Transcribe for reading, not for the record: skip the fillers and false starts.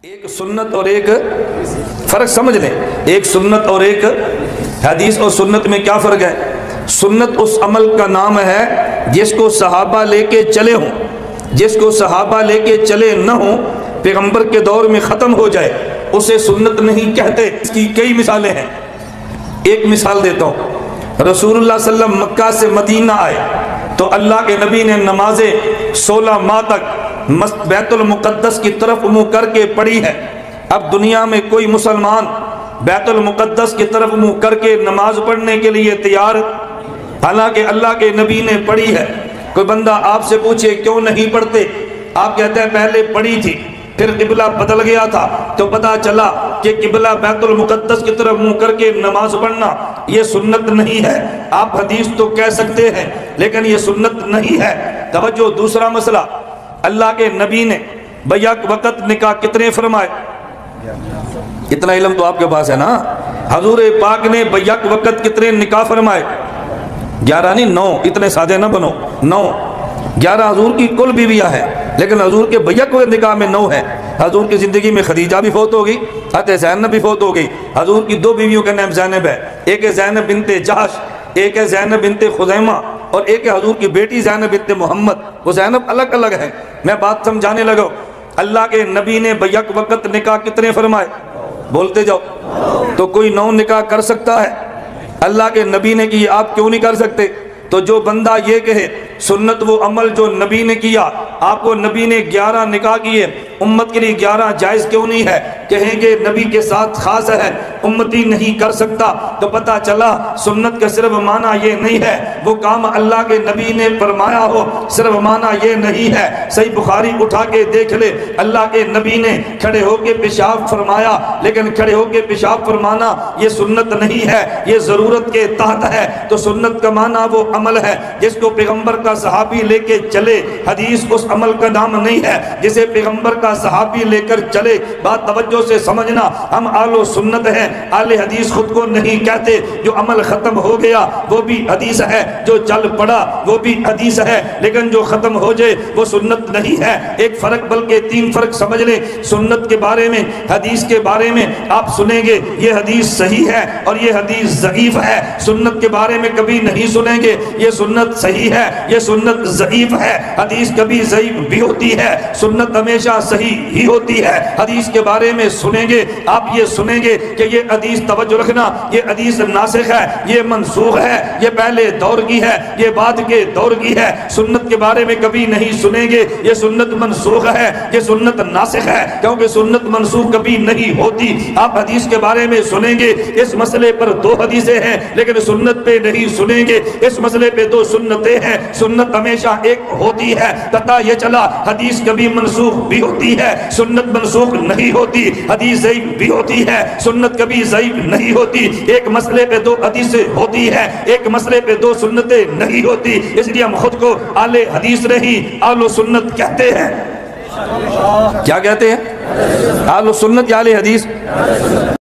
ایک سنت اور ایک فرق سمجھ لیں، ایک سنت اور ایک حدیث اور سنت میں کیا فرق ہے؟ سنت اس عمل کا نام ہے جس کو صحابہ لے کے چلے ہوں، جس کو صحابہ لے کے چلے نہ ہوں، پیغمبر کے دور میں ختم ہو جائے، اسے سنت نہیں کہتے۔ اس کی کئی مثالیں ہیں، ایک مثال دیتا ہوں۔ رسول اللہ صلی اللہ علیہ وسلم مکہ سے مدینہ آئے تو اللہ کے نبی نے نمازیں 16 ماہ تک بیت المقدس کی طرف منہ کر کے پڑھی ہے۔ اب دنیا میں کوئی مسلمان بیت المقدس کی طرف منہ کر کے نماز پڑھنے کے لیے تیار، حالانکہ اللہ کے نبی نے پڑھی ہے۔ کوئی بندہ آپ سے پوچھے کیوں نہیں پڑھتے، آپ کہتے ہیں پہلے پڑھی تھی، پھر قبلہ بدل گیا تھا تو پتہ چلا کہ قبلہ بیت المقدس کی طرف منہ کر کے نماز پڑھنا یہ سنت نہیں ہے۔ آپ حدیث تو کہہ سکتے ہیں لیکن یہ سنت نہیں ہے۔ توجہ، دوسرا مسئلہ، اللہ کے نبی نے بیک وقت نکاح کتنے فرمائے؟ اتنا علم تو آپ کے پاس ہے نا۔ حضور پاک نے بیک وقت کتنے نکاح فرمائے؟ 11 نہیں 9، اتنے سادے نہ بنو، 9۔ 11 حضور کی کل بیویاں ہیں لیکن حضور کے بیک وقت نکاح میں 9 ہیں۔ حضور کی زندگی میں خدیجہ بھی فوت ہو گئی، حضرت زینب بھی فوت ہو گئی۔ حضور کی 2 بیویوں کا نام زینب ہے، ایک ہے زینب بنت جحش، ایک ہے زینب بنت خزیمہ، اور ایک ہے حضور کی بیٹی زینب بنت محمد۔ وہ زینب الگ الگ ہے، میں بات سمجھانے لگا۔ اللہ کے نبی نے بیک وقت نکاح کتنے فرمائے؟ بولتے جاؤ۔ تو کوئی 9 نکاح کر سکتا ہے؟ اللہ کے نبی نے کی، آپ کیوں نہیں کر سکتے؟ تو جو بندہ یہ کہے سنت وہ عمل جو نبی نے کیا، آپ کو نبی نے 11 نکاح کیے، امت کے لیے 11 جائز کیوں نہیں ہے؟ کہیں گے نبی کے ساتھ خاص ہے، امتی نہیں کر سکتا، تو پتہ چلا سنت کا صرف معنی یہ نہیں ہے وہ کام اللہ کے نبی نے فرمایا ہو، صرف معنی یہ نہیں ہے۔ صحیح بخاری اٹھا کے دیکھ لے، اللہ کے نبی نے کھڑے ہو کے پیشاب فرمایا، لیکن کھڑے ہو کے پیشاب فرمانا یہ سنت نہیں ہے، یہ ضرورت کے تحت ہے۔ تو سنت کا معنی وہ عمل ہے جس کو پیغمبر کا صحابی لے کے چلے، حدیث اس عمل کا نام نہیں ہے جسے پیغمبر کا صحابی لے کر چلے۔ بات توجہ سے سمجھنا، ہم آل و سنت ہیں، آل حدیث خود کو نہیں کہتے۔ جو عمل ختم ہو گیا وہ بھی حدیث ہے، جو چل پڑا وہ بھی حدیث ہے، لیکن جو ختم ہو جائے وہ سنت نہیں ہے۔ ایک فرق بلکہ 3 فرق سمجھ لیں۔ سنت کے بارے میں، حدیث کے بارے میں آپ سنیں گے یہ حدیث صحیح ہے اور یہ حدیث ضعیف ہے۔ سنت کے بارے میں کبھی نہیں سنیں گے یہ سنت صحیح ہے، یہ سنت ضعیف ہے۔ حدیث کبھی ضعیف بھی ہوتی ہے، سنت ہمیشہ صحیح ہی ہوتی ہے۔ حدیث کے بارے میں سنیں گے آپ یہ سنیں گے کہ یہ حدیث، توجہ رکھنا، یہ حدیث ناسخ ہے، یہ منسوخ ہے، یہ پہلے دور کی ہے، یہ بعد کے دور کی ہے۔ سنت کے بارے میں کبھی نہیں سنیں گے یہ سنت منسوخ ہے، یہ سنت ناسخ ہے، کیونکہ سنت منسوخ کبھی نہیں ہوتی۔ آپ حدیث کے بارے میں سنیں گے اس مسئلے پر 2 حدیثیں ہیں لیکن سنت پہ نہیں سنیں گے، اس مسئلے پہ 2 سنتیں ہیں، سنت ہمیشہ ایک ہوتی ہے۔ پتہ یہ چلا حدیث کبھی منسوخ بھی ہوتی ہے، سنت منسوخ نہیں ہوتی، حدیث ضعیف بھی ہوتی ہے، سنت کبھی ضعیف نہیں ہوتی۔ ایک مسئلے پہ 2 حدیثیں ہوتی ہے، ایک مسئلے پہ 2 سنتیں نہیں ہوتی، اس لیے ہم خود کو آل حدیث نہیں آل و سنت کہتے ہیں۔ کیا کہتے ہیں؟ آل و سنت یا آل حدیث؟